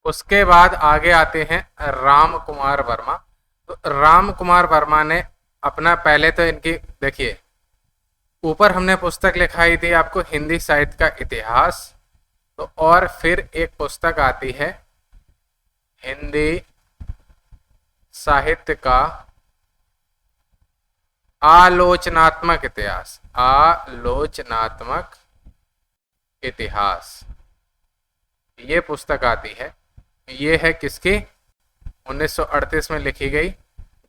उसके बाद आगे आते हैं राम कुमार वर्मा। तो राम कुमार वर्मा ने अपना, पहले तो इनकी देखिए, ऊपर हमने पुस्तक लिखाई थी आपको हिंदी साहित्य का इतिहास, तो और फिर एक पुस्तक आती है हिंदी साहित्य का आलोचनात्मक इतिहास। आलोचनात्मक इतिहास ये पुस्तक आती है। ये है किसकी? 1938 में लिखी गई,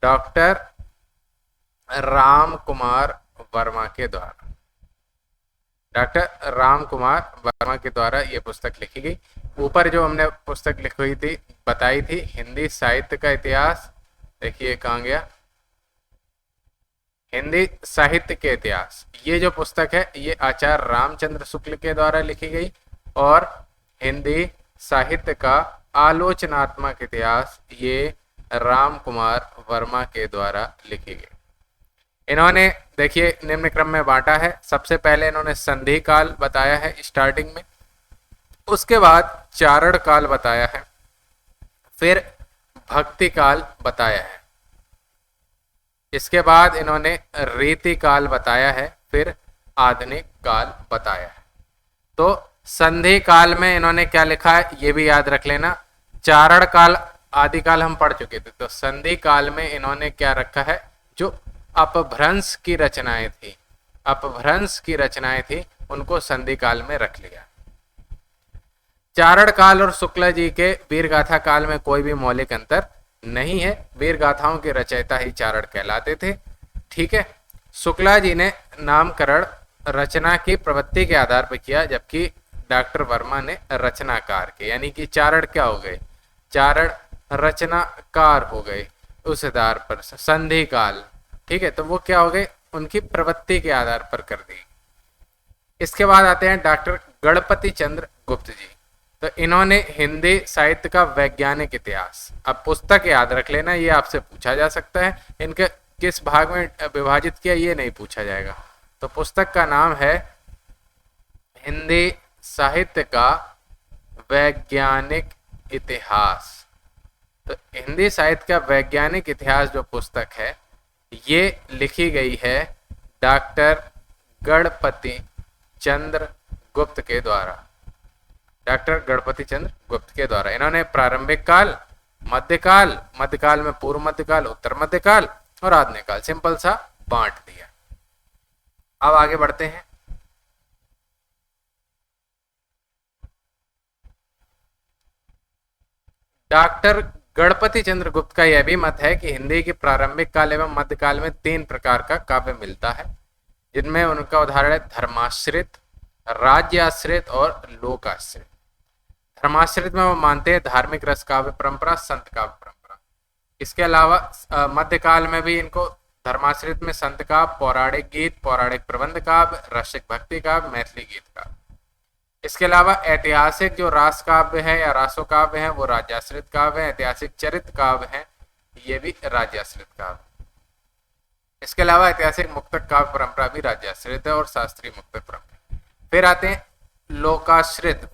डॉक्टर राम कुमार वर्मा के द्वारा। डॉक्टर राम कुमार वर्मा के द्वारा ये पुस्तक लिखी गई। ऊपर जो हमने पुस्तक लिखी थी, बताई थी, हिंदी साहित्य का इतिहास, देखिए कहाँ गया, हिंदी साहित्य के इतिहास। ये जो पुस्तक है ये आचार्य रामचंद्र शुक्ल के द्वारा लिखी गई, और हिंदी साहित्य का आलोचनात्मक इतिहास ये राम कुमार वर्मा के द्वारा लिखी गई। इन्होंने देखिए निम्न क्रम में बांटा है। सबसे पहले इन्होंने संधि काल बताया है स्टार्टिंग में, उसके बाद चारण काल बताया है, फिर भक्ति काल बताया है, इसके बाद इन्होंने रीति काल बताया है, फिर आधुनिक काल बताया है। तो संधि काल में इन्होंने क्या लिखा है ये भी याद रख लेना। चारण काल आदि काल हम पढ़ चुके थे, तो संधि काल में इन्होंने क्या रखा है, जो अपभ्रंश की रचनाएं थी, अपभ्रंश की रचनाएं थी, उनको संधि काल में रख लिया। चारण काल और शुक्ला जी के वीर गाथा काल में कोई भी मौलिक अंतर नहीं है, वीर गाथाओं के रचयिता ही चारण कहलाते थे। ठीक है, शुक्ला जी ने नामकरण रचना की प्रवृत्ति के आधार पर किया, जबकि डॉक्टर वर्मा ने रचनाकार के, यानी कि चारण क्या हो गए, चारण रचनाकार हो गए उस आधार पर। संधि काल, ठीक है, तो वो क्या हो गए, उनकी प्रवृत्ति के आधार पर कर दी। इसके बाद आते हैं डॉक्टर गणपति चंद्र गुप्त जी। तो इन्होंने हिंदी साहित्य का वैज्ञानिक इतिहास, अब पुस्तक याद रख लेना, ये आपसे पूछा जा सकता है, इनके किस भाग में विभाजित किया ये नहीं पूछा जाएगा। तो पुस्तक का नाम है हिंदी साहित्य का वैज्ञानिक इतिहास। तो हिंदी साहित्य का वैज्ञानिक इतिहास जो पुस्तक है ये लिखी गई है डॉक्टर गणपति चंद्र गुप्त के द्वारा, डॉक्टर गणपति चंद्र गुप्त के द्वारा। इन्होंने प्रारंभिक काल, मध्यकाल, मध्यकाल में पूर्व मध्यकाल, उत्तर मध्यकाल और आधुनिक काल सिंपल सा बांट दिया। अब आगे बढ़ते हैं। डॉक्टर गणपति चंद्र गुप्त का यह भी मत है कि हिंदी की प्रारंभिक काल एवं मध्यकाल में 3 प्रकार का काव्य मिलता है, जिनमें उनका उदाहरण है धर्माश्रित, राज्याश्रित और लोकाश्रित। धर्माश्रित में वो मानते हैं धार्मिक रस काव्य परंपरा, संत काव्य परंपरा। इसके अलावा मध्यकाल में भी इनको धर्माश्रित में संत काव्य, पौराणिक गीत, पौराणिक प्रबंध काव्य, रसिक भक्ति काव्य, मैथिली गीत काव्य। इसके अलावा ऐतिहासिक जो रास काव्य है या रासो काव्य है वो राज्याश्रित काव्य है, ऐतिहासिक चरित्र काव्य है ये भी राज्याश्रित काव्य। इसके अलावा ऐतिहासिक मुक्तक काव्य परंपरा भी राज्याश्रित है और शास्त्रीय मुक्तक परंपरा। फिर आते हैं लोकाश्रित,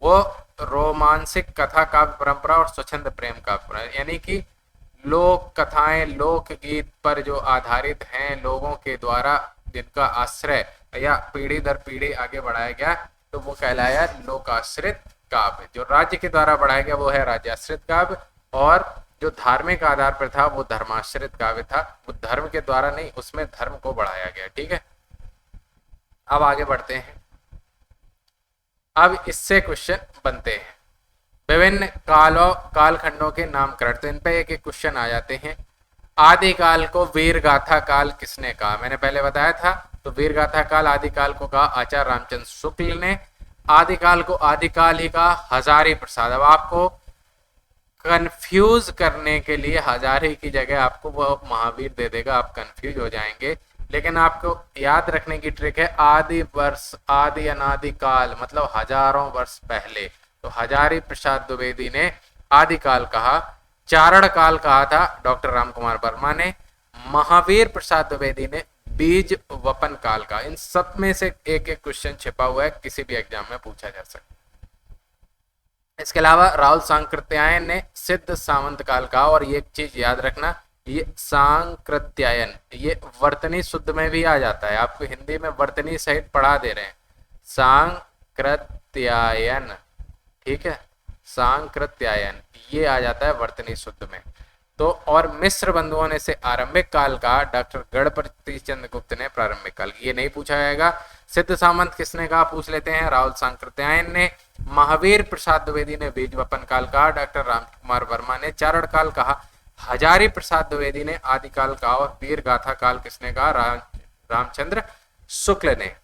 वो रोमांसिक कथा काव्य परंपरा और स्वच्छंद प्रेम काव्य परंपरा, यानी कि लोक कथाएं, लोकगीत पर जो आधारित हैं, लोगों के द्वारा जिनका आश्रय या पीढ़ी दर पीढ़ी आगे बढ़ाया गया, तो वो कहलाया लोकाश्रित काव्य। जो राज्य के द्वारा बढ़ाया गया वो है राज्याश्रित काव्य, और जो धार्मिक आधार पर था वो धर्माश्रित काव्य था, वो धर्म के द्वारा नहीं, उसमें धर्म को बढ़ाया गया। ठीक है, अब आगे बढ़ते हैं। अब इससे क्वेश्चन बनते हैं, विभिन्न कालखंडों के नामकरण, तो इन पे एक एक क्वेश्चन आ जाते हैं। आदिकाल को वीर गाथा काल किसने कहा? मैंने पहले बताया था, तो वीर गाथा काल आदिकाल को कहा आचार्य रामचंद्र शुक्ल ने। आदिकाल को आदिकाल ही कहा हजारी प्रसाद। अब आपको कंफ्यूज करने के लिए हजारी की जगह आपको वो महावीर दे देगा, आप कंफ्यूज हो जाएंगे, लेकिन आपको याद रखने की ट्रिक है आदि वर्ष, आदि अनादि काल मतलब हजारों वर्ष पहले। तो हजारी प्रसाद द्विवेदी ने आदिकाल कहा, चारण काल कहा था डॉक्टर राम कुमार वर्मा ने, महावीर प्रसाद द्विवेदी ने बीज वपन काल का। इन सब में से एक एक क्वेश्चन छिपा हुआ है, किसी भी एग्जाम में पूछा जा सकता है। इसके अलावा राहुल सांकृत्यायन ने सिद्ध सामंत काल कहा, और ये एक चीज याद रखना, ये सांकृत्यायन ये वर्तनी शुद्ध में भी आ जाता है, आपको हिंदी में वर्तनी सहित पढ़ा दे रहे हैं, सांकृत्यायन, ठीक है, सांकृत्यायन ये आ जाता है वर्तनी शुद्ध में। तो और मिस्र बंधुओं ने इसे आरंभिक काल कहा, डॉक्टर गणपति चंद्र गुप्त ने प्रारंभिक काल, ये नहीं पूछा जाएगा। सिद्ध सामंत किसने कहा, पूछ लेते हैं, राहुल सांकृत्यायन ने। महावीर प्रसाद द्विवेदी ने बीज वपन काल कहा, डॉक्टर रामकुमार वर्मा ने चारण काल कहा। हजारी प्रसाद द्विवेदी ने आदिकाल कहा, और वीर गाथा काल किसने कहा, रामचंद्र शुक्ल ने,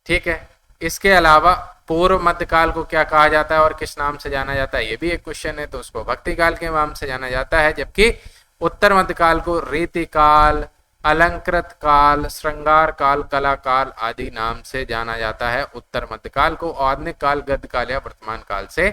ठीक है। इसके अलावा पूर्व मध्यकाल को क्या कहा जाता है और किस नाम से जाना जाता है, ये भी एक क्वेश्चन है, तो उसको भक्ति काल के नाम से जाना जाता है, जबकि उत्तर मध्यकाल को रीति काल, अलंकृत काल, श्रृंगार काल, कला काल आदि नाम से जाना जाता है। उत्तर मध्यकाल को आधुनिक काल, गद्य काल या वर्तमान काल से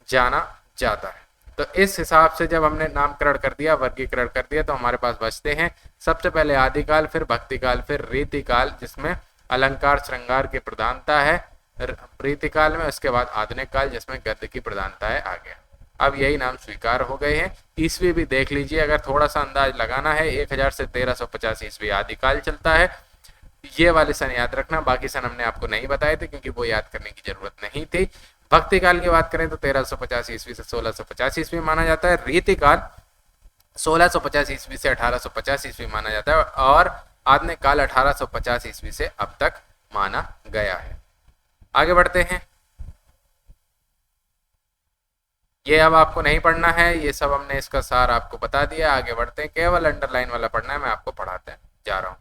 जाना जाता है। तो इस हिसाब से जब हमने नामकरण कर दिया, वर्गीकरण कर दिया, तो हमारे पास बचते हैं सबसे पहले आदिकाल, फिर भक्ति काल, फिर रीति काल, जिसमें अलंकार श्रृंगार की प्रधानता है रीति काल में, उसके बाद आधुनिक काल जिसमें गद्य की प्रधानता है आ गया। अब यही नाम स्वीकार हो गए हैं। ईस्वी भी देख लीजिए, अगर थोड़ा सा अंदाज लगाना है, 1000 से 1350 ईस्वी आदिकाल चलता है, ये वाले सन याद रखना, बाकी सन हमने आपको नहीं बताए थे क्योंकि वो याद करने की जरूरत नहीं थी। भक्ति काल की बात करें तो 1350 ईस्वी से 1650 ईस्वी माना जाता है, रीति काल 1650 ईस्वी से 1850 ईस्वी माना जाता है, और आधुनिक काल 1850 ईस्वी से अब तक माना गया है। आगे बढ़ते हैं, ये अब आपको नहीं पढ़ना है, ये सब हमने इसका सार आपको बता दिया। आगे बढ़ते हैं, केवल अंडरलाइन वाला पढ़ना है, मैं आपको पढ़ाते जा रहा हूँ।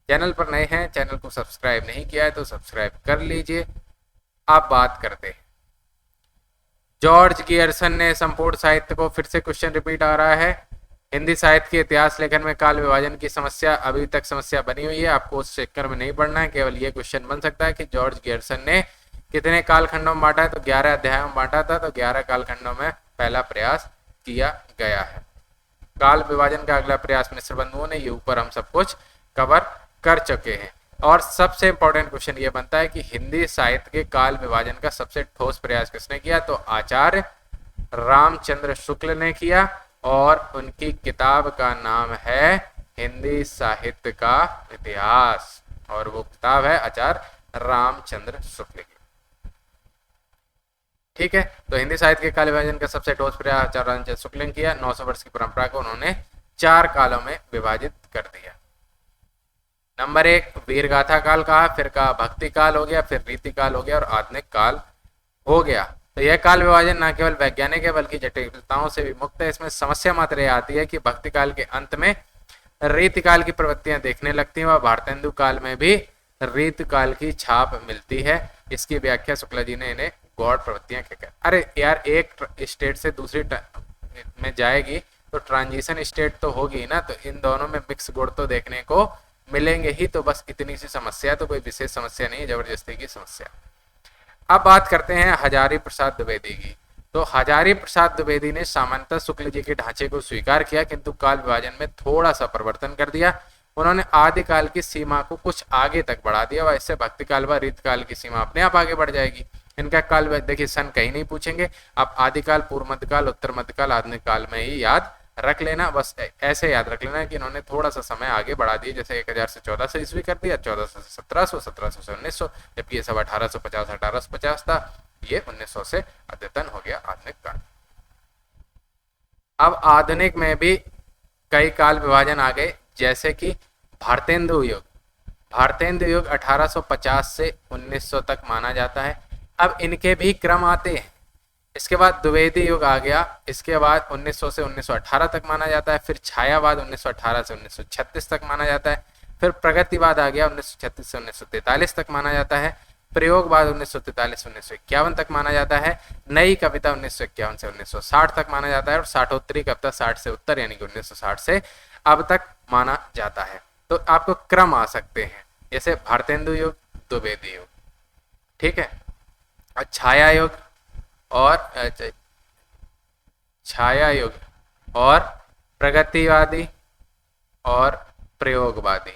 चैनल पर नए हैं, चैनल को सब्सक्राइब नहीं किया है तो सब्सक्राइब कर लीजिए। आप बात करते हैं, जॉर्ज गियर्सन ने संपूर्ण साहित्य को, फिर से क्वेश्चन रिपीट आ रहा है, हिंदी साहित्य के इतिहास लेखन में काल विभाजन की समस्या अभी तक समस्या बनी हुई है, आपको उस चक्कर में नहीं पढ़ना है, केवल ये क्वेश्चन बन सकता है कि जॉर्ज गियर्सन ने कितने कालखंडों में बांटा है, तो 11 अध्यायों में बांटा था, तो 11 कालखंडों में पहला प्रयास किया गया है। काल विभाजन का अगला प्रयास मिस्र बंधुओं ने, ये ऊपर हम सब कुछ कवर कर चुके हैं। और सबसे इंपॉर्टेंट क्वेश्चन ये बनता है कि हिंदी साहित्य के काल विभाजन का सबसे ठोस प्रयास किसने किया, तो आचार्य रामचंद्र शुक्ल ने किया, और उनकी किताब का नाम है हिंदी साहित्य का इतिहास, और वो किताब है आचार्य रामचंद्र शुक्ल की, ठीक है। तो हिंदी साहित्य के काल विभाजन का सबसे ठोस प्रयास आचार्य रामचंद्र शुक्ल ने किया। 900 वर्ष की परंपरा को उन्होंने 4 कालों में विभाजित कर दिया। नंबर 1 वीर गाथा काल कहा, फिर कहा भक्ति काल हो गया, फिर रीति काल हो गया, और आधुनिक काल हो गया। तो यह काल विभाजन न केवल वैज्ञानिक है बल्कि जटिलताओं से भी मुक्त है। इसमें समस्या मात्र यह आती है कि भक्ति काल के अंत में रीति काल की प्रवृत्तियां देखने लगती हैं, व भारतेंदु काल में भी रीति काल की छाप मिलती है। इसकी व्याख्या शुक्ला जी ने इन्हें गौड़ प्रवृत्तियां कहकर, अरे यार एक स्टेट से दूसरी में जाएगी तो ट्रांजिशन स्टेट तो होगी ना, तो इन दोनों में मिक्स गुण तो देखने को मिलेंगे ही। तो बस इतनी सी समस्या, तो कोई विशेष समस्या नहीं, जबरदस्ती की समस्या। अब बात करते हैं हजारी प्रसाद द्विवेदी की। तो हजारी प्रसाद द्विवेदी ने सामान्यतः शुक्ल जी के ढांचे को स्वीकार किया, किंतु काल विभाजन में थोड़ा सा परिवर्तन कर दिया। उन्होंने आदिकाल की सीमा को कुछ आगे तक बढ़ा दिया, व इससे भक्ति काल व रीत काल की सीमा अपने आप आगे बढ़ जाएगी। इनका काल देखिए सन कहीं नहीं पूछेंगे, आप आदिकाल, पूर्व मध्यकाल, उत्तर मध्यकाल, आधुनिक काल में ही याद रख लेना। बस ऐसे याद रख लेना कि इन्होंने थोड़ा सा समय आगे बढ़ा दिया, जैसे 1000 से 1400 ईस्वी कर दिया, 1400 से 1700, 1700 से 1900, जबकि ये सब 1850 था, ये 1900 से अद्यतन हो गया आधुनिक काल। अब आधुनिक में भी कई काल विभाजन आ गए, जैसे कि भारतेंदु युग। भारतेंदु युग 1850 से 1900 तक माना जाता है। अब इनके भी क्रम आते हैं। इसके बाद द्विवेदी युग आ गया, इसके बाद 1900 से 1918 तक माना जाता है। फिर छायावाद 1918 से 1936 तक माना जाता है। फिर प्रगतिवाद आ गया, 1936 से 1943 तक माना जाता है। प्रयोगवाद 1943 से 1951 तक माना जाता है। नई कविता 1951 से 1960 तक माना जाता है, और साठोत्तरी कविता 60 से उत्तर यानी कि 1960 से अब तक माना जाता है। तो आपको क्रम आ सकते हैं, जैसे भारतेंदु युग, द्विवेदी युग, ठीक है, और छाया युग और प्रगतिवादी और प्रयोगवादी।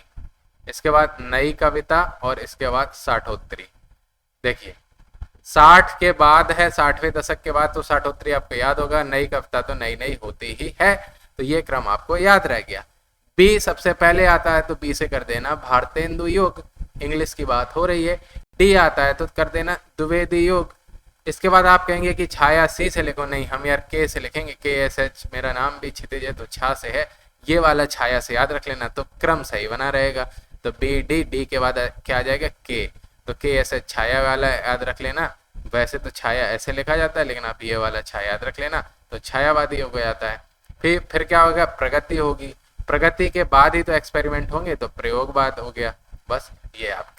इसके बाद नई कविता और इसके बाद साठोत्तरी। देखिए 60 के बाद है, 60वें दशक के बाद तो साठोत्तरी आपको याद होगा, नई कविता तो नई नई होती ही है, तो ये क्रम आपको याद रह गया। बी सबसे पहले आता है तो बी से कर देना भारतेंदु युग, इंग्लिश की बात हो रही है। डी आता है तो कर देना द्विवेदी युग। इसके बाद आप कहेंगे कि छाया सी से लिखो, नहीं हम यार के से लिखेंगे, KSH, मेरा नाम भी क्षितिज है तो छा से है, ये वाला छाया से याद रख लेना तो क्रम सही बना रहेगा। तो डी के बाद क्या आ जाएगा के, तो KSH छाया वाला याद रख लेना। वैसे तो छाया ऐसे लिखा जाता है लेकिन आप ये वाला छाया याद रख लेना, तो छायावादी हो जाता है। फिर क्या होगा, प्रगति होगी, प्रगति के बाद ही तो एक्सपेरिमेंट होंगे तो प्रयोगवाद हो गया। बस ये आप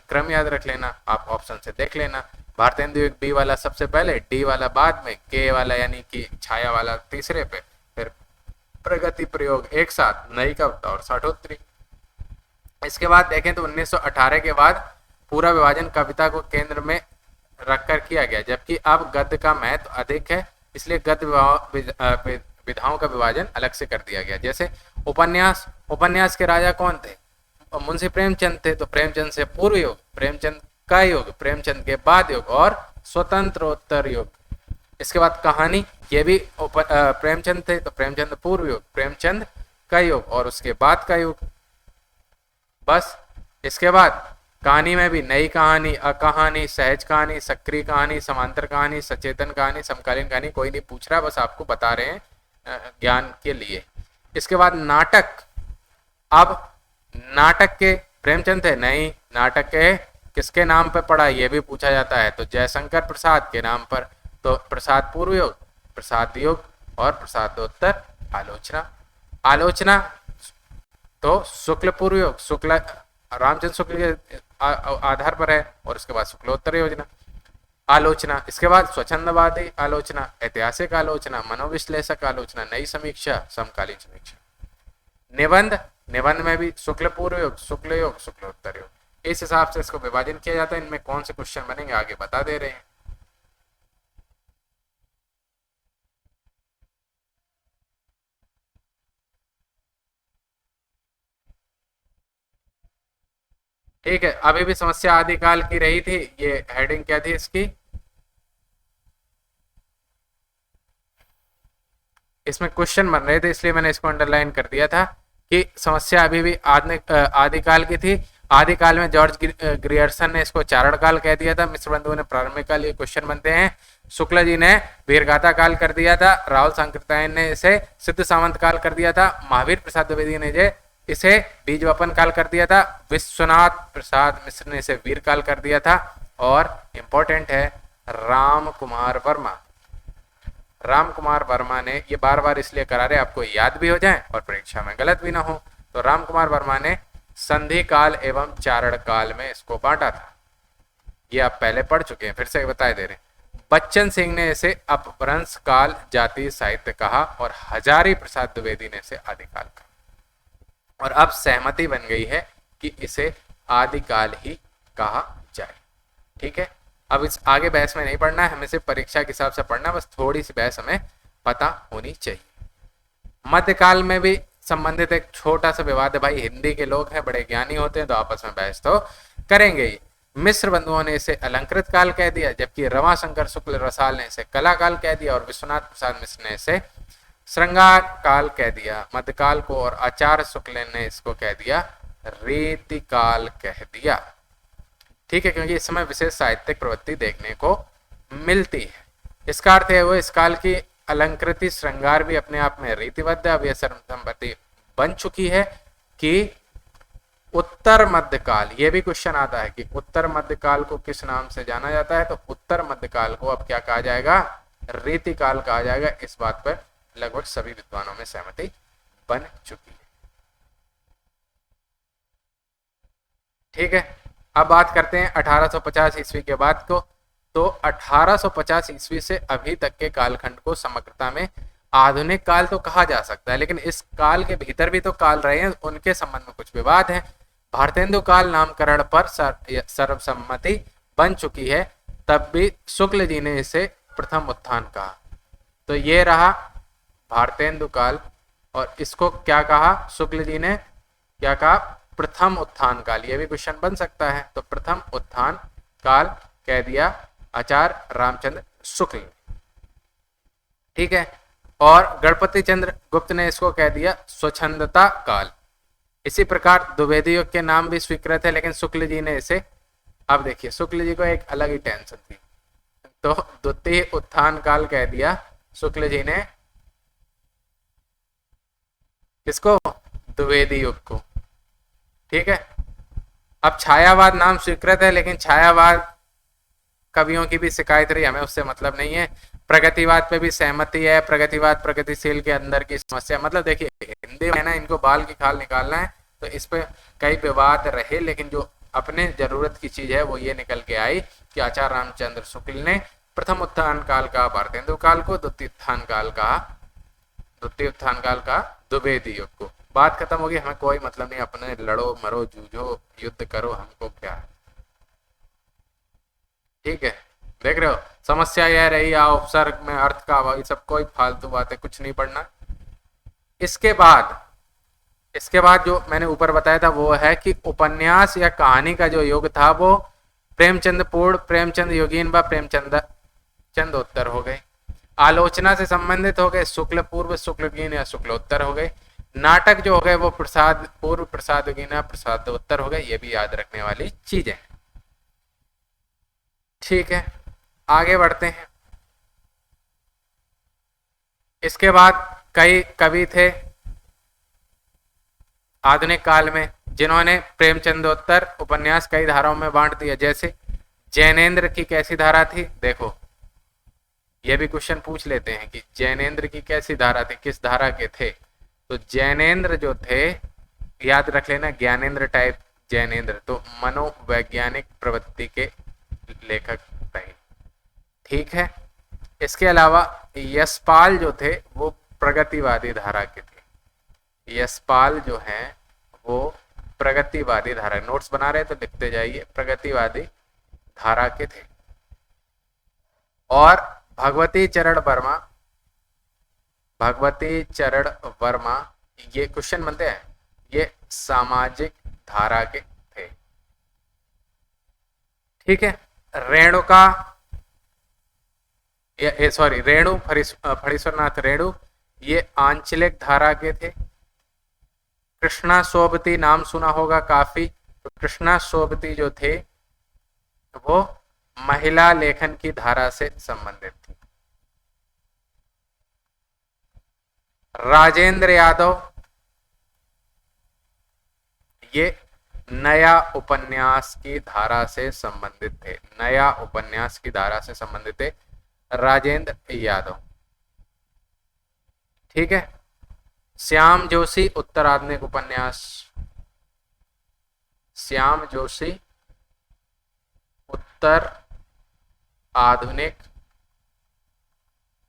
क्रम याद रख लेना, आप ऑप्शन से देख लेना। भारतेंदु युग बी वाला सबसे पहले, डी वाला बाद में, के वाला यानी कि छाया वाला तीसरे पे, फिर प्रगति प्रयोग एक साथ, नई कविता और साठोत्तरी। इसके बाद देखें तो 1918 के बाद पूरा विभाजन कविता को केंद्र में रखकर किया गया, जबकि अब गद्य का महत्व अधिक है, इसलिए गद्य विधाओं का विभाजन अलग से कर दिया गया। जैसे उपन्यास के राजा कौन थे, मुंशी प्रेमचंद थे, तो प्रेमचंद से पूर्व युग, प्रेमचंद का युग, प्रेमचंद के बाद युग और स्वतंत्रोत्तर युग। इसके बाद कहानी, ये भी प्रेमचंद थे तो प्रेमचंद पूर्व युग, प्रेमचंद का युग और उसके बाद का युग। बस इसके बाद कहानी में भी नई कहानी, अकहानी, सहज कहानी, सक्रिय कहानी, समांतर कहानी, सचेतन कहानी, समकालीन कहानी, कोई नहीं पूछ रहा, बस आपको बता रहे हैं ज्ञान के लिए। इसके बाद नाटक, अब नाटक के प्रेमचंद थे, नहीं, नाटक के किसके नाम पर पड़ा ये भी पूछा जाता है, तो जयशंकर प्रसाद के नाम पर, तो प्रसाद पूर्व युग, प्रसाद युग और प्रसादोत्तर आलोचना। आलोचना तो शुक्ल पूर्व युग, शुक्ल रामचंद्र शुक्ल के आधार पर है और उसके बाद शुक्लोत्तर योजना आलोचना। इसके बाद स्वच्छंदवादी आलोचना, ऐतिहासिक आलोचना, मनोविश्लेषक आलोचना, नई समीक्षा, समकालीन समीक्षा। निबंध, निबंध में भी शुक्ल पूर्व युग, शुक्ल युग, शुक्लोत्तर युग, इस हिसाब से इसको विभाजन किया जाता है। इनमें कौन से क्वेश्चन बनेंगे आगे बता दे रहे हैं। ठीक है, अभी भी समस्या आदिकाल की रही थी, ये हेडिंग क्या थी इसकी, इसमें क्वेश्चन बन रहे थे इसलिए मैंने इसको अंडरलाइन कर दिया था कि समस्या अभी भी आदिकाल की थी। आदिकाल में जॉर्ज ग्रियर्सन ने इसको चारण काल कह दिया था, मिश्र बंधुओं ने प्रारंभिक काल, ये क्वेश्चन बनते हैं। शुक्ला जी ने वीरगाथा काल कर दिया था, राहुल सांकृत्यायन ने इसे सिद्ध सामंत काल कर दिया था, महावीर प्रसाद द्विवेदी ने इसे बीज वपन काल कर दिया था, विश्वनाथ प्रसाद मिश्र ने इसे वीर काल कर दिया था, और इंपॉर्टेंट है राम कुमार वर्मा, राम कुमार वर्मा ने, ये बार बार इसलिए करा रहे आपको याद भी हो जाए और परीक्षा में गलत भी ना हो, तो राम कुमार वर्मा ने संधि काल एवं चारण काल में इसको बांटा था। ये आप पहले पढ़ चुके हैं, फिर से बता दे रहे हैं। बच्चन सिंह ने इसे अपभ्रंश काल जातीय साहित्य कहा और हजारी प्रसाद द्विवेदी ने इसे आदिकाल कहा, और अब सहमति बन गई है कि इसे आदिकाल ही कहा जाए। ठीक है, अब इस आगे बहस में नहीं पढ़ना है, हमें सिर्फ परीक्षा के हिसाब से पढ़ना, बस थोड़ी सी बहस हमें पता होनी चाहिए। मध्यकाल में भी संबंधित एक छोटा सा विवाद है, भाई हिंदी के लोग हैं, बड़े ज्ञानी होते हैं तो आपस में बहस तो करेंगे ही। मिश्र बंधुओं ने इसे अलंकृत काल कह दिया, जबकि रमाशंकर शुक्ल रसाल ने इसे कला काल कह दिया, और विश्वनाथ प्रसाद मिश्र ने इसे श्रृंगार काल कह दिया मध्यकाल को, और आचार्य शुक्ल ने इसको कह दिया रीति काल कह दिया। ठीक है, क्योंकि इस समय विशेष साहित्यिक प्रवृत्ति देखने को मिलती है। इसका अर्थ है वो इस काल की अलंकृति श्रृंगार भी अपने आप में रीतिबद्ध, अब यह संपत्ति बन चुकी है कि उत्तर मध्यकाल, ये भी क्वेश्चन आता है कि उत्तर मध्यकाल को किस नाम से जाना जाता है, तो उत्तर मध्यकाल को अब क्या कहा जाएगा, रीतिकाल कहा जाएगा। इस बात पर लगभग सभी विद्वानों में सहमति बन चुकी है। ठीक है, अब बात करते हैं 1850 ईस्वी के बाद को। तो 1850 ईस्वी से अभी तक के कालखंड को समग्रता में आधुनिक काल तो कहा जा सकता है, लेकिन इस काल के भीतर भी तो काल रहे हैं, उनके संबंध में कुछ विवाद है। भारतेंदु काल नामकरण पर सर्वसम्मति बन चुकी है, तब भी शुक्ल जी ने इसे प्रथम उत्थान कहा। तो ये रहा भारतेंदु काल, और इसको क्या कहा शुक्ल जी ने, क्या कहा, प्रथम उत्थान काल। ये भी क्वेश्चन बन सकता है, तो प्रथम उत्थान काल कह दिया आचार्य रामचंद्र शुक्ल। ठीक है, और गणपति चंद्र गुप्त ने इसको कह दिया स्वच्छंदता काल। इसी प्रकार द्विवेदी युग के नाम भी स्वीकृत है, लेकिन शुक्ल जी ने इसे, अब देखिए शुक्ल जी को एक अलग ही टेंशन थी, तो द्वितीय उत्थान काल कह दिया शुक्ल जी ने, किसको, द्विवेदी युग को। ठीक है, अब छायावाद नाम स्वीकृत है, लेकिन छायावाद कवियों की भी शिकायत रही, हमें उससे मतलब नहीं है। प्रगतिवाद पे भी सहमति है, प्रगतिवाद प्रगतिशील के अंदर की समस्या, मतलब देखिए हिंदी में ना इनको बाल की खाल निकालना है, तो इस पे कई विवाद रहे, लेकिन जो अपने जरूरत की चीज है वो ये निकल के आई कि आचार्य रामचंद्र शुक्ल ने प्रथम उत्थान काल का भारतेंदु काल को, द्वितीय उत्थान काल का द्विवेदी युग को। बात खत्म होगी, हमें कोई मतलब नहीं, अपने लड़ो मरो जूझो युद्ध करो, हमको क्या। ठीक है, देख रहे हो समस्या यह रही, उपसर्ग में अर्थ का अभाव, सब कोई फालतू बातें कुछ नहीं पढ़ना। इसके बाद जो मैंने ऊपर बताया था वो है कि उपन्यास या कहानी का जो युग था वो प्रेमचंद पूर्ण, प्रेमचंद योगीन व प्रेमचंद चंदोत्तर हो गए। आलोचना से संबंधित हो गए शुक्ल पूर्व, शुक्लगीन या शुक्लोत्तर हो गए। नाटक जो हो गए वो प्रसाद पूर्व, प्रसादगीन या प्रसादोत्तर हो गए। ये भी याद रखने वाली चीजें। ठीक है, आगे बढ़ते हैं। इसके बाद कई कवि थे आधुनिक काल में जिन्होंने प्रेमचंदोत्तर उपन्यास कई धाराओं में बांट दिया। जैसे जैनेन्द्र की कैसी धारा थी, देखो यह भी क्वेश्चन पूछ लेते हैं कि जैनेन्द्र की कैसी धारा थी, किस धारा के थे। तो जैनेन्द्र जो थे, याद रख लेना, ज्ञानेन्द्र टाइप जैनेन्द्र, तो मनोवैज्ञानिक प्रवृत्ति के लेखक रहे। ठीक है, इसके अलावा यशपाल जो थे वो प्रगतिवादी धारा के थे। यशपाल जो हैं वो प्रगतिवादी धारा, नोट्स बना रहे तो लिखते जाइए, प्रगतिवादी धारा के थे। और भगवती चरण वर्मा ये क्वेश्चन बनते हैं, ये सामाजिक धारा के थे। ठीक है, रेणु फणीश्वरनाथ रेणु ये आंचलिक धारा के थे। कृष्णा सोबती नाम सुना होगा काफी, तो कृष्णा सोबती जो थे वो महिला लेखन की धारा से संबंधित थी। राजेंद्र यादव ये नया उपन्यास की धारा से संबंधित थे, नया उपन्यास की धारा से संबंधित थे राजेंद्र यादव। ठीक है, श्याम जोशी उत्तराधुनिक उपन्यास, श्याम जोशी उत्तर आधुनिक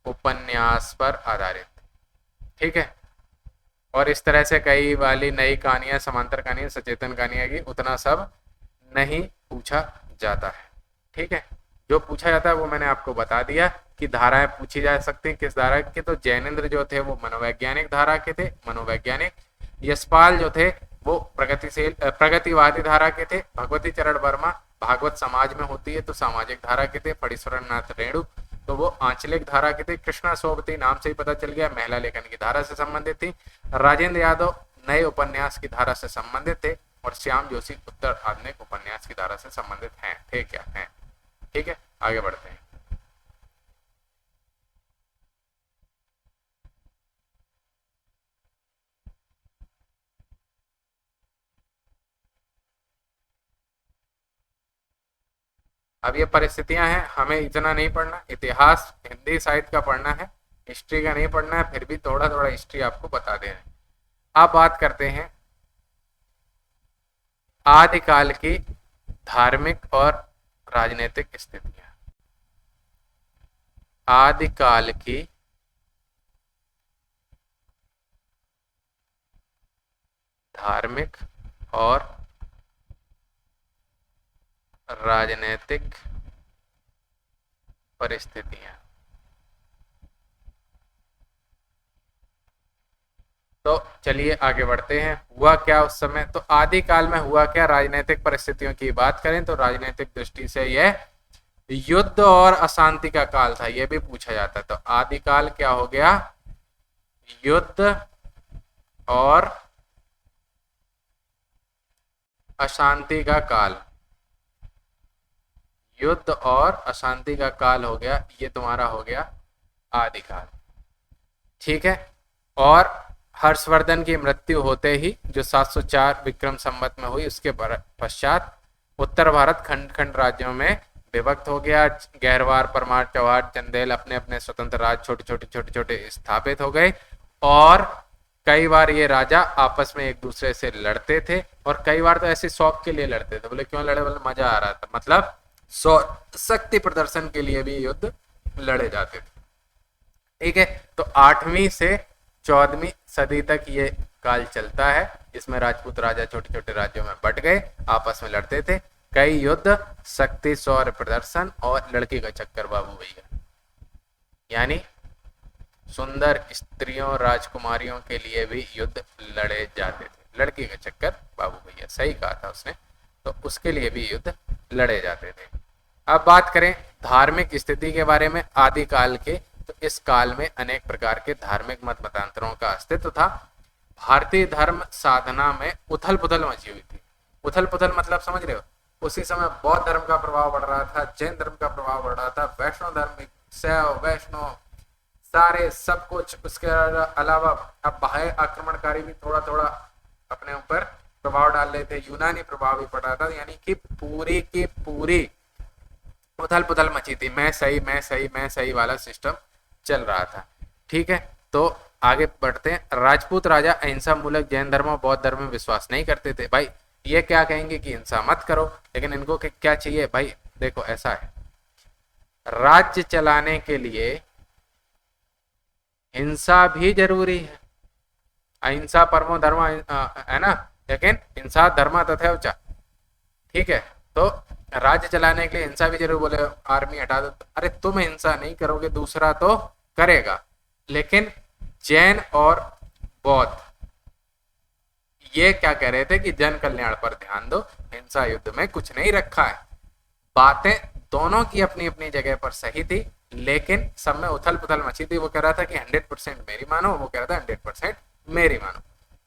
उपन्यास पर आधारित। ठीक है, और इस तरह से कई वाली नई कहानियां, समांतर कहानियां, सचेतन कहानियां की उतना सब नहीं पूछा जाता है। ठीक है, जो पूछा जाता है वो मैंने आपको बता दिया कि धाराएं पूछी जा सकती हैं किस धारा के। तो जैनेन्द्र जो थे वो मनोवैज्ञानिक धारा के थे, मनोवैज्ञानिक। यशपाल जो थे वो प्रगतिवादी धारा के थे। भगवती चरण वर्मा भागवत समाज में होती है तो सामाजिक धारा के थे। फणीश्वरनाथ रेणु तो वो आंचलिक धारा के थे। कृष्णा सोबती नाम से ही पता चल गया महिला लेखन की धारा से संबंधित थी। राजेंद्र यादव नए उपन्यास की धारा से संबंधित थे और श्याम जोशी उत्तर आधुनिक उपन्यास की धारा से संबंधित हैं, थे क्या हैं। ठीक है, आगे बढ़ते हैं। अब ये परिस्थितियां हैं, हमें इतना नहीं पढ़ना, इतिहास हिंदी साहित्य का पढ़ना है, हिस्ट्री का नहीं पढ़ना है, फिर भी थोड़ा थोड़ा हिस्ट्री आपको बता दे रहे हैं। अब बात करते हैं आदिकाल की धार्मिक और राजनीतिक स्थितियां। आदिकाल की धार्मिक और राजनीतिक परिस्थितियां। तो चलिए आगे बढ़ते हैं। हुआ क्या उस समय, तो आदिकाल में हुआ क्या, राजनीतिक परिस्थितियों की बात करें तो राजनीतिक दृष्टि से यह युद्ध और अशांति का काल था, यह भी पूछा जाता है। तो आदिकाल क्या हो गया? युद्ध और अशांति का काल। युद्ध और अशांति का काल हो गया, ये तुम्हारा हो गया आदिकाल। ठीक है। और हर्षवर्धन की मृत्यु होते ही, जो 704 विक्रम संवत में हुई, उसके पश्चात उत्तर भारत खंड खंड राज्यों में विभक्त हो गया। गहरवार, परमार, चौहार, चंदेल अपने अपने स्वतंत्र राज्य छोटे छोटे स्थापित हो गए। और कई बार ये राजा आपस में एक दूसरे से लड़ते थे, और कई बार तो ऐसे शौक के लिए लड़ते थे। बोले क्यों लड़े? बोले मजा आ रहा था, मतलब शक्ति प्रदर्शन के लिए भी युद्ध लड़े जाते थे। ठीक है। तो 8वीं से 14वीं सदी तक ये काल चलता है, जिसमें राजपूत राजा छोटे छोटे राज्यों में बट गए, आपस में लड़ते थे। कई युद्ध, शक्ति, शौर्य प्रदर्शन और लड़की का चक्कर बाबू भैया, यानी सुंदर स्त्रियों, राजकुमारियों के लिए भी युद्ध लड़े जाते थे। लड़की का चक्कर बाबू भैया, सही कहा था उसने। तो उसके लिए भी युद्ध लड़े जाते थे। अब बात करें धार्मिक स्थिति के बारे में आदिकाल के, तो इस काल में अनेक प्रकार के धार्मिक मत मतांतरों का अस्तित्व था। भारतीय धर्म साधना में उथल पुथल मची हुई थी। उथल पुथल मतलब समझ रहे हो? उसी समय बौद्ध धर्म का प्रभाव बढ़ रहा था, जैन धर्म का प्रभाव बढ़ रहा था, वैष्णव धर्म, शैव, वैष्णव, सारे सब कुछ। उसके अलावा अब बाह्य आक्रमणकारी भी थोड़ा थोड़ा अपने ऊपर प्रभाव डाल रहे थे। यूनानी प्रभाव भी पड़ रहा था, यानी कि पूरी की पूरी उथल पुथल मची थी। मैं सही, मैं सही, मैं सही वाला सिस्टम चल रहा था। ठीक है। तो आगे बढ़ते हैं। राजपूत राजा अहिंसा मूलक जैन धर्म और बौद्ध धर्म में विश्वास नहीं करते थे। भाई ये क्या कहेंगे कि हिंसा मत करो, लेकिन इनको क्या चाहिए? भाई देखो ऐसा है, राज्य चलाने के लिए हिंसा भी जरूरी है। अहिंसा परमो धर्म है ना, लेकिन हिंसा धर्म तथा उचा। ठीक है। तो राज्य चलाने के लिए हिंसा भी जरूर। बोले आर्मी हटा दो, अरे तुम हिंसा नहीं करोगे, दूसरा तो करेगा। लेकिन जैन और बौद्ध ये क्या कह रहे थे कि जन कल्याण पर ध्यान दो, हिंसा युद्ध में कुछ नहीं रखा है। बातें दोनों की अपनी अपनी जगह पर सही थी, लेकिन सब में उथल पुथल मची थी। वो कह रहा था कि 100% मेरी मानो, वो कह रहा था 100% मेरी मानो।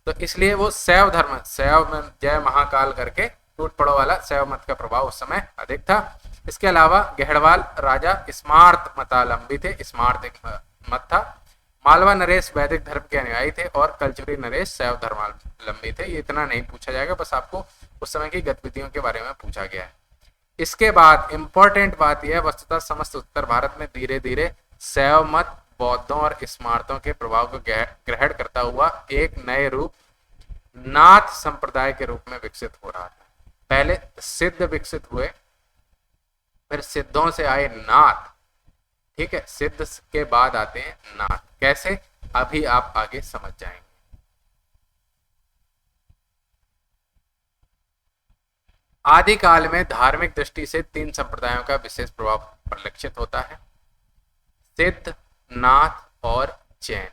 तो इसलिए वो शैव धर्म, शैव में जय महाकाल करके टूट पड़ो वाला शैव मत का प्रभाव उस समय अधिक था। इसके अलावा गहड़वाल राजा स्मार्त मतालंबी थे। स्मार्त एक मत था। मालवा नरेश वैदिक धर्म के अनुयायी थे और कलचुरी नरेश शैव धर्मावलंबी थे। ये इतना नहीं पूछा जाएगा, बस आपको उस समय की गतिविधियों के बारे में पूछा गया है। इसके बाद इंपॉर्टेंट बात यह, वस्तुतः समस्त उत्तर भारत में धीरे धीरे शैव मत बौद्धों और स्मार्तों के प्रभाव को ग्रहण करता हुआ एक नए रूप नाथ संप्रदाय के रूप में विकसित हो रहा था। पहले सिद्ध विकसित हुए, फिर सिद्धों से आए नाथ। ठीक है। सिद्ध के बाद आते हैं नाथ। कैसे? अभी आप आगे समझ जाएंगे। आदिकाल में धार्मिक दृष्टि से 3 संप्रदायों का विशेष प्रभाव परिलक्षित होता है, सिद्ध, नाथ और जैन।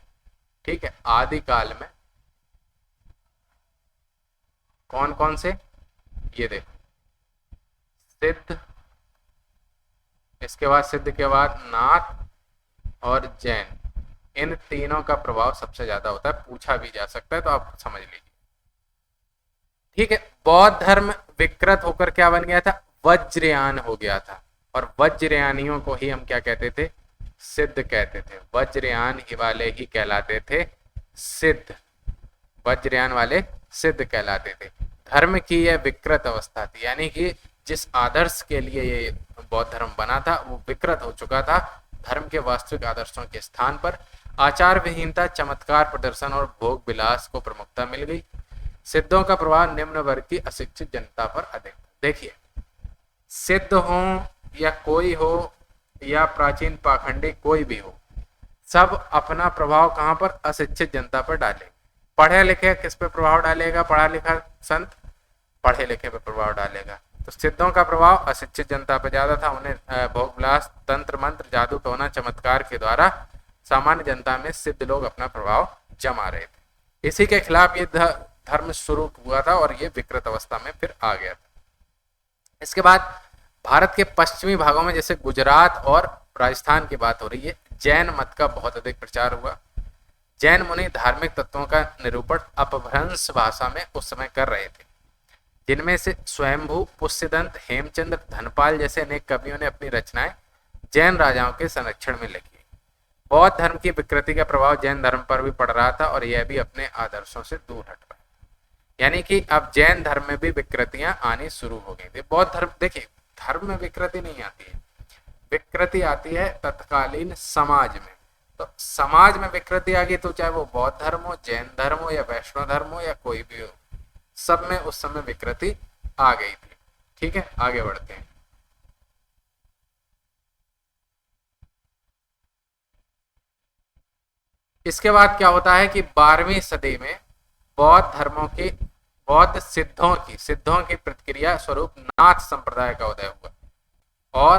ठीक है। आदिकाल में कौन कौन से? ये देखो, सिद्ध, इसके बाद सिद्ध के बाद नाथ और जैन। इन तीनों का प्रभाव सबसे ज्यादा होता है। पूछा भी जा सकता है, तो आप समझ लीजिए। ठीक है। बौद्ध धर्म विकृत होकर क्या बन गया था? वज्रयान हो गया था। और वज्रयानियों को ही हम क्या कहते थे? सिद्ध कहते थे। वज्रयान ही वाले ही कहलाते थे सिद्ध। वज्रयान वाले सिद्ध कहलाते थे। धर्म की यह विकृत अवस्था थी, यानी कि जिस आदर्श के लिए ये बौद्ध धर्म बना था वो विकृत हो चुका था। धर्म के वास्तविक आदर्शों के स्थान पर आचार विहीनता, चमत्कार प्रदर्शन और भोग विलास को प्रमुखता मिल गई। सिद्धों का प्रभाव निम्न वर्ग की अशिक्षित जनता पर अधिक। देखिए, सिद्ध हो या कोई हो या प्राचीन पाखंडी कोई भी हो, सब अपना प्रभाव कहां पर? अशिक्षित जनता पर डाले। पढ़े लिखे किस पे प्रभाव डालेगा? पढ़ा लिखा संत पढ़े लिखे पे प्रभाव डालेगा। तो सिद्धों का प्रभाव अशिक्षित जनता पर ज्यादा था। उन्हें भोग विलास, तंत्र मंत्र, जादू टोना, चमत्कार के द्वारा सामान्य जनता में सिद्ध लोग अपना प्रभाव जमा रहे थे। इसी के खिलाफ ये धर्म शुरू हुआ था और ये विकृत अवस्था में फिर आ गया था। इसके बाद भारत के पश्चिमी भागों में जैसे गुजरात और राजस्थान की बात हो रही है, जैन मत का बहुत अधिक प्रचार हुआ। जैन मुनि धार्मिक तत्वों का निरूपण अपभ्रंश भाषा में उस समय कर रहे थे, जिनमें से स्वयंभू, पुष्यदंत, हेमचंद्र, धनपाल जैसे अनेक कवियों ने अपनी रचनाएं जैन राजाओं के संरक्षण में लिखी। बौद्ध धर्म की विकृति का प्रभाव जैन धर्म पर भी पड़ रहा था और यह भी अपने आदर्शों से दूर हट रहा, यानी कि अब जैन धर्म में भी विकृतियां आनी शुरू हो गई थी। बौद्ध धर्म, देखिए धर्म में विकृति नहीं आती है, विकृति आती है तत्कालीन समाज में। तो समाज में विकृति आ गई तो चाहे वो बौद्ध धर्म हो, जैन धर्म हो या वैष्णव धर्म हो या कोई भी हो, सब में उस समय विकृति आ गई थी। ठीक है, आगे बढ़ते हैं। इसके बाद क्या होता है कि 12वीं सदी में बौद्ध धर्मों की, बौद्ध सिद्धों की प्रतिक्रिया स्वरूप नाथ संप्रदाय का उदय हुआ। और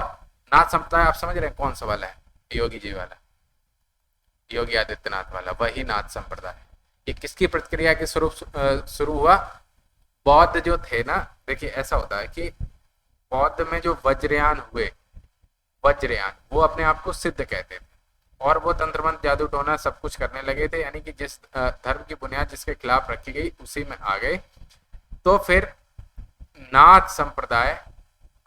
नाथ संप्रदाय आप समझ रहे हैं कौन सा वाला है? योगी जी वाला, योगी आदित्यनाथ वाला, वही नाथ संप्रदाय। ये किसकी प्रतिक्रिया के स्वरूप शुरू हुआ? बौद्ध जो थे ना, देखिए ऐसा होता है कि बौद्ध में जो वज्रयान हुए, वज्रयान वो अपने आप को सिद्ध कहते थे और वो तंत्र मंत्र जादू टोना सब कुछ करने लगे थे, यानी कि जिस धर्म की बुनियाद जिसके खिलाफ रखी गई उसी में आ गए। तो फिर नाथ संप्रदाय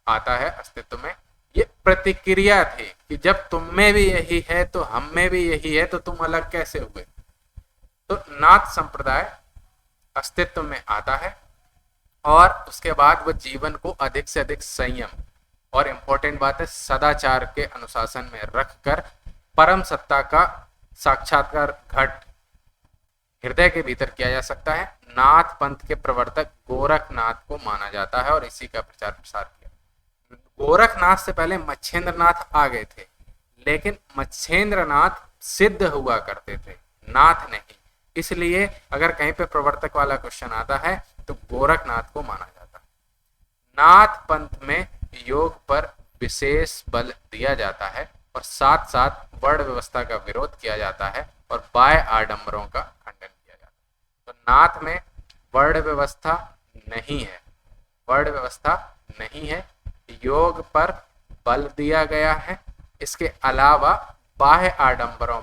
आता है अस्तित्व में। ये प्रतिक्रिया थी कि जब तुम में भी यही है तो हम में भी यही है, तो तुम अलग कैसे हुए? तो नाथ संप्रदाय अस्तित्व में आता है और उसके बाद वो जीवन को अधिक से अधिक संयम और इम्पोर्टेंट बात है सदाचार के अनुशासन में रखकर परम सत्ता का साक्षात्कार घट हृदय के भीतर किया जा सकता है। नाथ पंथ के प्रवर्तक गोरखनाथ को माना जाता है और इसी का प्रचार प्रसार किया। गोरखनाथ से पहले मच्छेंद्रनाथ आ गए थे, लेकिन मच्छेंद्रनाथ सिद्ध हुआ करते थे, नाथ नहीं। इसलिए अगर कहीं पे प्रवर्तक वाला क्वेश्चन आता है तो गोरखनाथ को माना जाता है। नाथ पंथ में योग पर विशेष बल दिया जाता है और साथ साथ वर्ण व्यवस्था का विरोध किया जाता है और बाह्य आडंबरों का खंडन किया जाता है। तो नाथ में वर्ण व्यवस्था नहीं है, वर्ण व्यवस्था नहीं है, योग पर बल दिया गया है। इसके अलावा बाह्य आडंबरों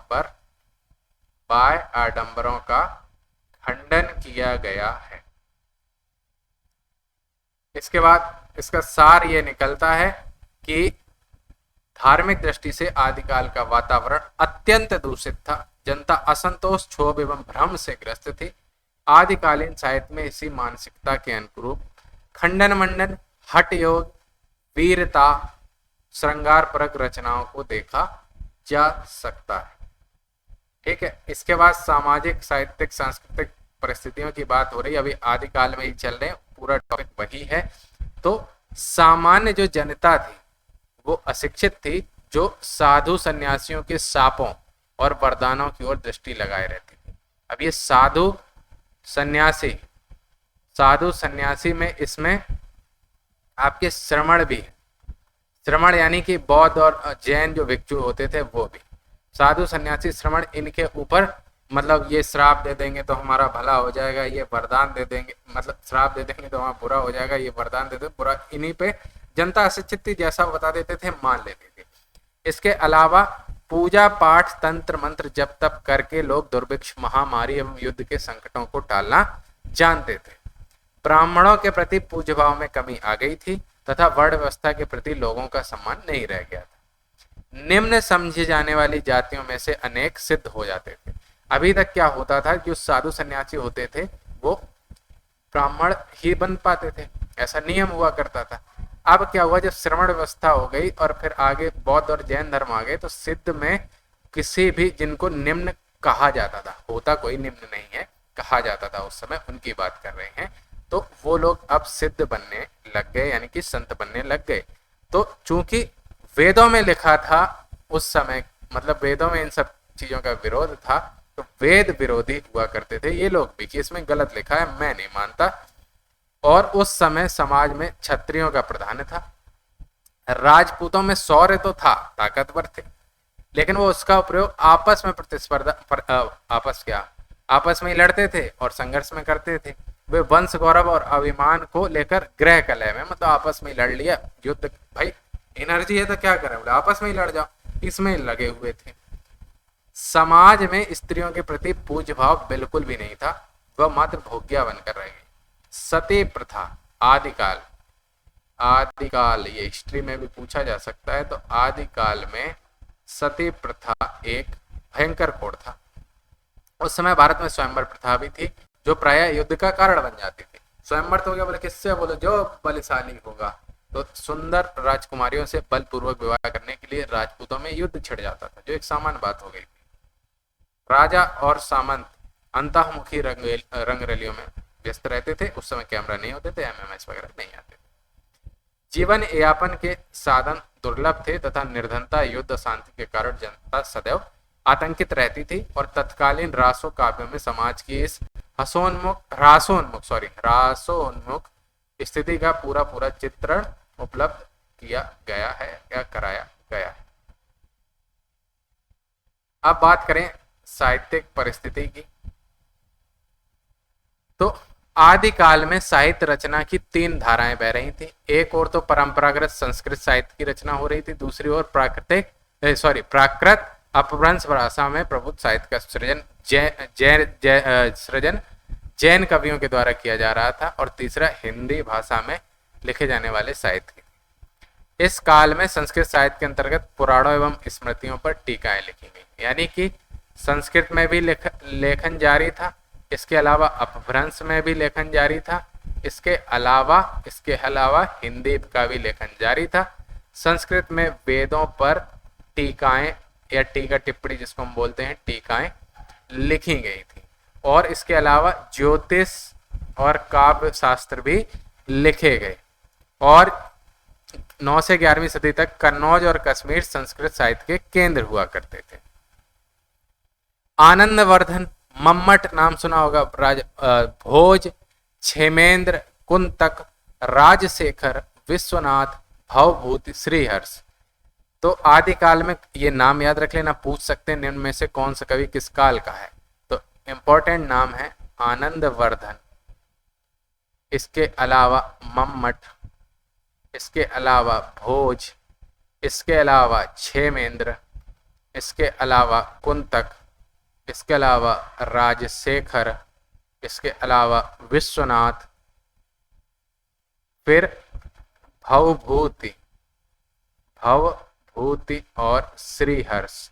का खंडन किया गया है। इसके बाद इसका सार ये निकलता है कि धार्मिक दृष्टि से आदिकाल का वातावरण अत्यंत दूषित था, जनता असंतोष, क्षोभ एवं भ्रम से ग्रस्त थी। आदिकालीन साहित्य में इसी मानसिकता के अनुरूप खंडन मंडन, हठ योग, वीरता, श्रृंगार परक रचनाओं को देखा जा सकता है। ठीक है, इसके बाद सामाजिक, साहित्यिक, सांस्कृतिक परिस्थितियों की बात हो रही है, अभी आदिकाल में ही चल रहे हैं, पूरा टॉपिक वही है। तो सामान्य जो जनता थी वो अशिक्षित थी, जो साधु सन्यासियों के शापों और वरदानों की ओर दृष्टि लगाए रहती थी। अब ये साधु सन्यासी में इसमें आपके श्रमण भी, श्रमण यानी कि बौद्ध और जैन जो भिक्षु होते थे वो भी, साधु सन्यासी श्रमण, इनके ऊपर मतलब ये श्राप दे देंगे तो हमारा भला हो जाएगा, ये वरदान दे देंगे, मतलब श्राप दे देंगे तो हमारा बुरा हो जाएगा, ये वरदान दे देंगे बुरा, इन्हीं पे जनता अशिक्षित थी, जैसा बता देते थे मान लेते थे। इसके अलावा पूजा पाठ, तंत्र मंत्र, जप तप करके लोग दुर्भिक्ष, महामारी एवं युद्ध के संकटों को टालना जानते थे। ब्राह्मणों के प्रति पूज्य भाव में कमी आ गई थी तथा वर्ण व्यवस्था के प्रति लोगों का सम्मान नहीं रह गया था। निम्न समझी जाने वाली जातियों में से अनेक सिद्ध हो जाते थे। अभी तक क्या होता था, जो साधु सन्यासी होते थे वो ब्राह्मण ही बन पाते थे, ऐसा नियम हुआ करता था। अब क्या हुआ, जब श्रमण व्यवस्था हो गई और फिर आगे बौद्ध और जैन धर्म आ गए, तो सिद्ध में किसी भी जिनको निम्न कहा जाता था, होता कोई निम्न नहीं है, कहा जाता था उस समय, उनकी बात कर रहे हैं, तो वो लोग अब सिद्ध बनने लग गए, यानी कि संत बनने लग गए। तो चूंकि वेदों में लिखा था उस समय, मतलब वेदों में इन सब चीजों का विरोध था, तो वेद विरोधी हुआ करते थे ये लोग भी कि इसमें गलत लिखा है, मैं नहीं मानता। और उस समय समाज में क्षत्रियों का प्राधान्य था, राजपूतों में शौर्य तो था, ताकतवर थे, लेकिन वो उसका उपयोग आपस में प्रतिस्पर्धा आपस में ही लड़ते थे और संघर्ष में करते थे। वे वंश गौरव और अभिमान को लेकर गृह कलह में, मतलब आपस में लड़ लिया युद्ध। भाई एनर्जी है तो क्या करें, बोले आपस में ही लड़ जाओ, इसमें लगे हुए थे। समाज में स्त्रियों के प्रति पूज्य भाव बिल्कुल भी नहीं था, वह मात्र भोग्या बनकर रह गई। सती प्रथा आदिकाल, आदिकाल ये हिस्ट्री में भी पूछा जा सकता है, तो आदिकाल में सती प्रथा एक भयंकर कोड था। उस समय भारत में स्वयंवर प्रथा भी थी, जो प्राय युद्ध का कारण बन जाती थी। स्वयंवर तो हो गया, बोले किससे, बोले जो बलशाली होगा, तो सुंदर राजकुमारियों से बलपूर्वक विवाह करने के लिए राजपूतों में युद्ध छिड़ जाता था, जो एक सामान्य बात हो गई थी। राजा और सामंत अंतःमुखी रंगरलियों में व्यस्त रहते थे। उस समय कैमरा नहीं होते थे, एमएमएस वगैरह नहीं आते थे। जीवन यापन के साधन दुर्लभ थे तथा निर्धनता, युद्ध, शांति के कारण जनता सदैव आतंकित रहती थी, और तत्कालीन रासो काव्यों में समाज की इस रासोन्मुख स्थिति का पूरा चित्रण उपलब्ध किया गया है या कराया गया है। अब बात करें साहित्यिक परिस्थिति की, तो आदिकाल में साहित्य रचना की तीन धाराएं बह रही थी। एक ओर तो परंपरागत संस्कृत साहित्य की रचना हो रही थी, दूसरी ओर प्राकृत अपभ्रंश भाषा में प्रबुद्ध साहित्य का सृजन जैन कवियों के द्वारा किया जा रहा था, और तीसरा हिंदी भाषा में लिखे जाने वाले साहित्य। इस काल में संस्कृत साहित्य के अंतर्गत पुराणों एवं स्मृतियों पर टीकाएं लिखी गई, यानी कि संस्कृत में भी लेखन जारी था, इसके अलावा अपभ्रंश में भी लेखन जारी था, इसके अलावा हिंदी का भी लेखन जारी था। संस्कृत में वेदों पर टीकाएं या टीका टिप्पणी जिसको हम बोलते हैं टीकाएं लिखी गई थी, और इसके अलावा ज्योतिष और काव्य शास्त्र भी लिखे गए। और 9 से 11वीं सदी तक कन्नौज और कश्मीर संस्कृत साहित्य के केंद्र हुआ करते थे। आनंदवर्धन, मम्मट नाम सुना होगा, भोज, क्षेमेंद्र, कुंतक, राजशेखर, विश्वनाथ, भवभूति, श्रीहर्ष। तो आदिकाल में ये नाम याद रख लेना, पूछ सकते हैं निम्न में से कौन सा कवि किस काल का है, तो इंपॉर्टेंट नाम है आनंदवर्धन, इसके अलावा मम्मट, इसके अलावा भोज, इसके अलावा क्षेमेंद्र, इसके अलावा कुंतक, इसके अलावा राजशेखर, इसके अलावा विश्वनाथ, फिर भवभूति और श्रीहर्ष।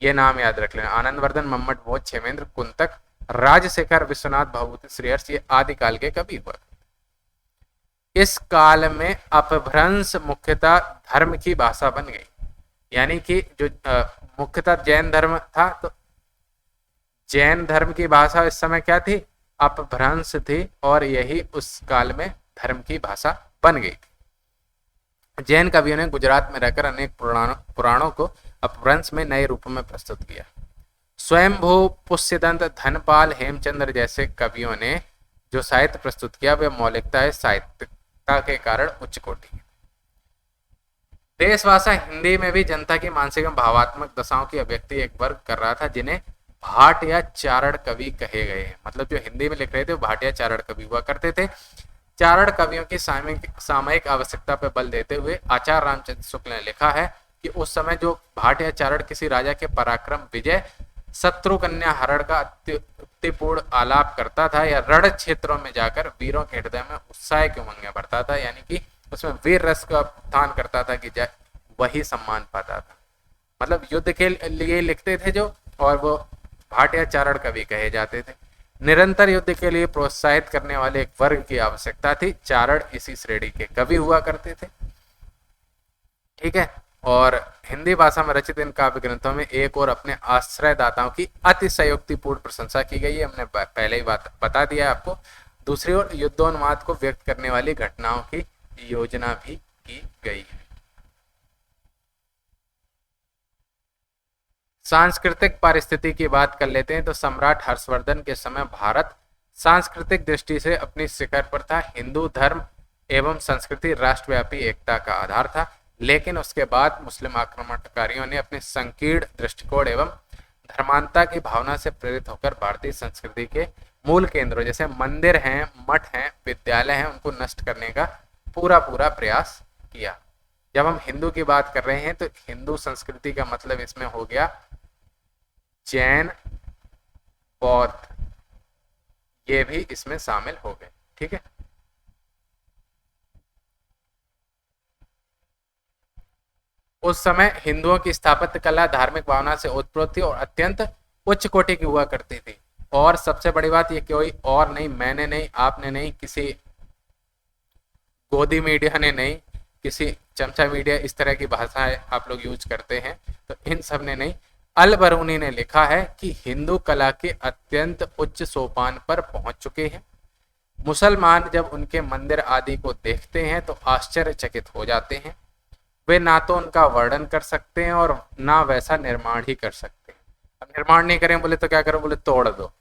ये नाम याद रख लेना, आनंदवर्धन, मम्मट, भोज, क्षेमेंद्र, कुंतक, राजशेखर, विश्वनाथ, भवभूति, श्रीहर्ष, ये आदिकाल के कवि हुआ। इस काल में अपभ्रंश मुख्यतः धर्म की भाषा बन गई, यानी कि जो मुख्यतः जैन धर्म था, तो जैन धर्म की भाषा इस समय क्या थी, अपभ्रंश थी, और यही उस काल में धर्म की भाषा बन गई थी। जैन कवियों ने गुजरात में रहकर अनेक पुराणों को अपभ्रंश में नए रूपों में प्रस्तुत किया। स्वयंभू, पुष्यदंत, धनपाल, हेमचंद्र जैसे कवियों ने जो साहित्य प्रस्तुत किया वे मौलिकता है साहित्यता के कारण उच्च कोटि। देशभाषा हिंदी में भी जनता की मानसिक एवं भावात्मक दशाओं की अभिव्यक्ति एक वर्ग कर रहा था, जिन्हें भाट या चारण कवि कहे गए हैं। मतलब जो हिंदी में लिख रहे थे वो भाट या चारण कवि हुआ करते थे। चारण कवियों की सामयिक आवश्यकता पर बल देते हुए आचार्य रामचंद्र शुक्ल ने लिखा है कि उस समय जो भाट या चारण किसी राजा के पराक्रम, विजय, शत्रु कन्या हरण का अत्युक्तिपूर्ण आलाप करता था, या रण क्षेत्रों में जाकर वीरों के हृदय में उत्साह की उमंग भरता था, यानी कि उसमें वीर रस का उत्थान करता था कि वही सम्मान पाता था। मतलब युद्ध के लिए लिखते थे जो, और वो भाट या चारण कवि कहे जाते थे। निरंतर युद्ध के लिए प्रोत्साहित करने वाले एक वर्ग की आवश्यकता थी, चारण इसी श्रेणी के कवि हुआ करते थे। ठीक है, और हिंदी भाषा में रचित इन काव्य ग्रंथों में एक और अपने आश्रयदाताओं की अतिशयोक्तिपूर्ण प्रशंसा की गई है, हमने पहले ही बात बता दिया आपको। दूसरी ओर युद्धोन्माद को व्यक्त करने वाली घटनाओं की योजना भी की गई है। सांस्कृतिक परिस्थिति की बात कर लेते हैं, तो सम्राट हर्षवर्धन के समय भारत सांस्कृतिक दृष्टि से अपनी शिखर पर था। हिंदू धर्म एवं संस्कृति राष्ट्रव्यापी एकता का आधार था, लेकिन उसके बाद मुस्लिम आक्रमणकारियों ने अपने संकीर्ण दृष्टिकोण एवं धर्मांता की भावना से प्रेरित होकर भारतीय संस्कृति के मूल केंद्रों जैसे मंदिर हैं, मठ हैं, विद्यालय हैं, उनको नष्ट करने का पूरा पूरा प्रयास किया। जब हम हिंदू की बात कर रहे हैं तो हिंदू संस्कृति का मतलब इसमें हो गया जैन, बौद्ध, ये भी इसमें शामिल हो गए। ठीक है, उस समय हिंदुओं की स्थापत्य कला धार्मिक भावना से उत्प्रोत थी और अत्यंत उच्च कोटि की हुआ करती थी। और सबसे बड़ी बात, ये कोई और नहीं, मैंने नहीं, आपने नहीं, किसी गोदी मीडिया ने नहीं, किसी चमचा मीडिया इस तरह की भाषाएं आप लोग यूज करते हैं, तो इन सब ने नहीं, अल बरूनी ने लिखा है कि हिंदू कला के अत्यंत उच्च सोपान पर पहुंच चुके हैं। मुसलमान जब उनके मंदिर आदि को देखते हैं तो आश्चर्यचकित हो जाते हैं। वे ना तो उनका वर्णन कर सकते हैं और ना वैसा निर्माण ही कर सकते हैं। अब निर्माण नहीं करें बोले तो क्या करो, बोले तोड़ दो।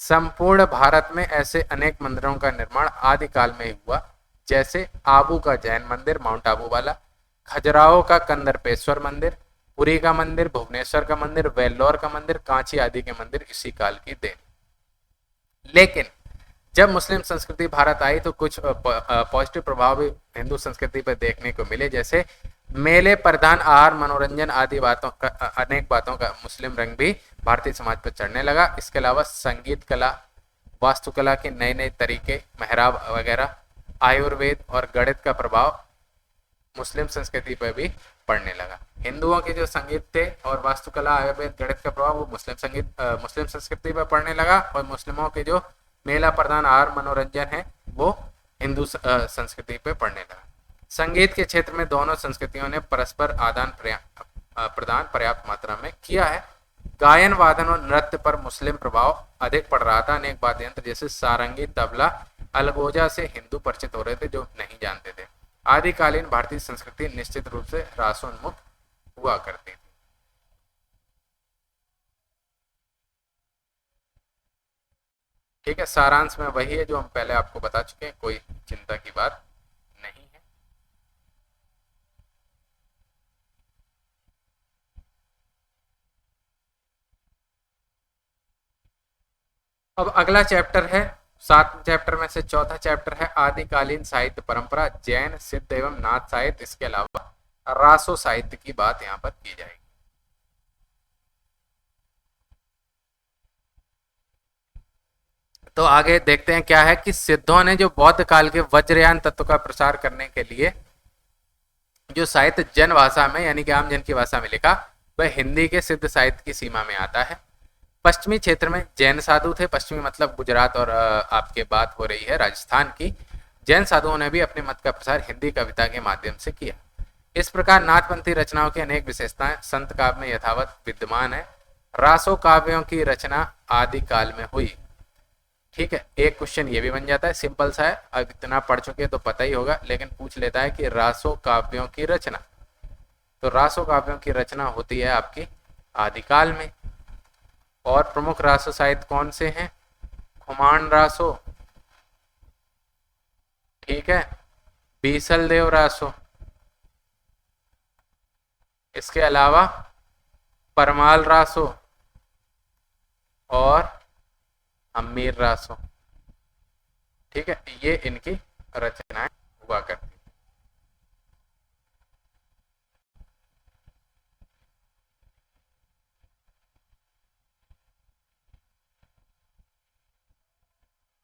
संपूर्ण भारत में ऐसे अनेक मंदिरों का निर्माण आदिकाल में ही हुआ, जैसे आबू का जैन मंदिर, माउंट आबू वाला, खजुराहो का कंदर्पेश्वर मंदिर, पुरी का मंदिर, भुवनेश्वर का मंदिर, वेल्लोर का मंदिर, कांची आदि के मंदिर इसी काल की देन। लेकिन जब मुस्लिम संस्कृति भारत आई तो कुछ पॉजिटिव प्रभाव भी हिंदू संस्कृति पर देखने को मिले, जैसे मेले, प्रधान आहार, मनोरंजन आदि बातों का, अनेक बातों का मुस्लिम रंग भी भारतीय समाज पर चढ़ने लगा। इसके अलावा संगीत कला, वास्तुकला के नए नए तरीके, मेहराब वगैरह, आयुर्वेद और गणित का प्रभाव मुस्लिम संस्कृति पर भी पड़ने लगा। हिंदुओं के जो संगीत थे और वास्तुकला, आयुर्वेद, गणित का प्रभाव वो मुस्लिम संस्कृति पर पड़ने लगा, और मुस्लिमों के जो मेला, प्रधान आहार, मनोरंजन है वो हिंदू संस्कृति पे पड़ने लगा। संगीत के क्षेत्र में दोनों संस्कृतियों ने परस्पर आदान प्रदान पर्याप्त मात्रा में किया है। गायन, वादन और नृत्य पर मुस्लिम प्रभाव अधिक पड़ रहा था। अनेक वाद्य यंत्र जैसे सारंगी, तबला, अलगोजा से हिंदू परिचित हो रहे थे जो नहीं जानते थे। आदिकालीन भारतीय संस्कृति निश्चित रूप से रासोन्मुख हुआ करती थी। ठीक है, सारांश में वही है जो हम पहले आपको बता चुके हैं, कोई चिंता की बात नहीं है। अब अगला चैप्टर है, 7 चैप्टर में से चौथा चैप्टर है आदिकालीन साहित्य परंपरा, जैन, सिद्ध एवं नाथ साहित्य। इसके अलावा रासो साहित्य की बात यहाँ पर की जाएगी। तो आगे देखते हैं क्या है कि सिद्धों ने जो बौद्ध काल के वज्रयान तत्व का प्रसार करने के लिए जो साहित्य जन भाषा में यानी कि आम जन की भाषा में लिखा, वह हिंदी के सिद्ध साहित्य की सीमा में आता है। पश्चिमी क्षेत्र में जैन साधु थे, पश्चिमी मतलब गुजरात और आपके बात हो रही है राजस्थान की। जैन साधुओं ने भी अपने मत का प्रसार हिंदी कविता के माध्यम से किया। इस प्रकार नाथपंथी रचनाओं की अनेक विशेषताएं संत काव्य में यथावत विद्यमान है। रासो काव्यों की रचना आदिकाल में हुई। ठीक है, एक क्वेश्चन ये भी बन जाता है, सिंपल सा है, अब इतना पढ़ चुके तो पता ही होगा, लेकिन पूछ लेता है कि रासो काव्यों की रचना। तो रासो काव्यों की रचना होती है आपकी आदिकाल में। और प्रमुख रासो साहित्य कौन से हैं? खुमान रासो, ठीक है, बीसल देव रासो, इसके अलावा परमाल रासो और अमीर रासो। ठीक है, ये इनकी रचनाएं हुआ करती।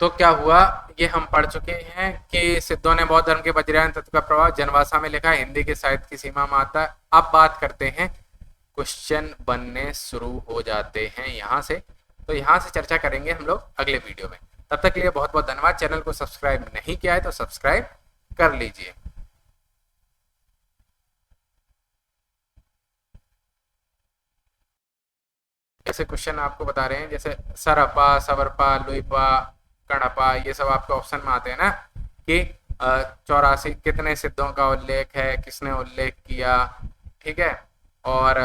तो क्या हुआ, ये हम पढ़ चुके हैं कि सिद्धों ने बौद्ध धर्म के वज्रयान तत्व का प्रभाव जनभाषा में लिखा, हिंदी के साहित्य की सीमा में आता है। अब बात करते हैं, क्वेश्चन बनने शुरू हो जाते हैं यहाँ से। तो यहाँ से चर्चा करेंगे हम लोग अगले वीडियो में। तब तक के लिए बहुत बहुत धन्यवाद। चैनल को सब्सक्राइब नहीं किया है तो सब्सक्राइब कर लीजिए। ऐसे क्वेश्चन आपको बता रहे हैं, जैसे सरपा, सवरपा, लुईपा, कणपा, ये सब आपके ऑप्शन में आते हैं ना, कि 84 कितने सिद्धों का उल्लेख है, किसने उल्लेख किया, ठीक है, और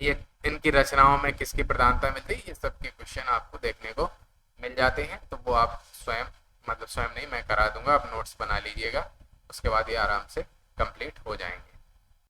ये इनकी रचनाओं में किसकी प्रधानता मिलती है, ये सब के क्वेश्चन आपको देखने को मिल जाते हैं। तो वो आप स्वयं, मतलब स्वयं नहीं, मैं करा दूंगा, आप नोट्स बना लीजिएगा, उसके बाद ये आराम से कंप्लीट हो जाएंगे।